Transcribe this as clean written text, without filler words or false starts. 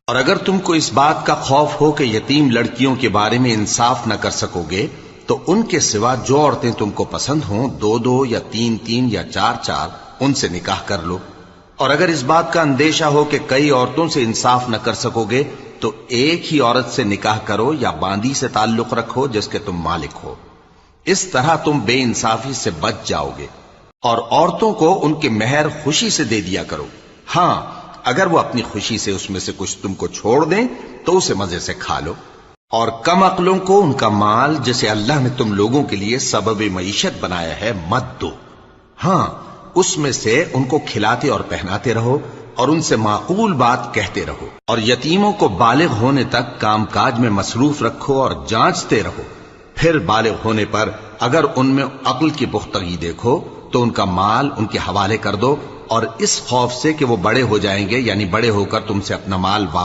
اور اگر تم کو اس بات کا خوف ہو کہ یتیم لڑکیوں کے بارے میں انصاف نہ کر سکو گے تو ان کے سوا جو عورتیں تم کو پسند ہوں 2-2 یا 3-3 یا 4-4 ان سے نکاح کر لو۔ اور اگر اس بات کا اندیشہ ہو کہ کئی عورتوں سے انصاف نہ کر سکو گے تو ایک ہی عورت سے نکاح کرو یا باندی سے تعلق رکھو جس کے تم مالک ہو، اس طرح تم بے انصافی سے بچ جاؤ گے۔ اور عورتوں کو ان کے مہر خوشی سے دے دیا کرو، ہاں اگر وہ اپنی خوشی سے اس میں سے کچھ تم کو چھوڑ دیں تو اسے مزے سے کھا لو۔ اور کم عقلوں کو ان کا مال جسے اللہ نے تم لوگوں کے لیے سبب معیشت بنایا ہے مت دو، ہاں اس میں سے ان کو کھلاتے اور پہناتے رہو اور ان سے معقول بات کہتے رہو۔ اور یتیموں کو بالغ ہونے تک کام کاج میں مصروف رکھو اور جانچتے رہو، پھر بالغ ہونے پر اگر ان میں عقل کی پختگی دیکھو تو ان کا مال ان کے حوالے کر دو، اور اس خوف سے کہ وہ بڑے ہو جائیں گے، یعنی بڑے ہو کر تم سے اپنا مال واپس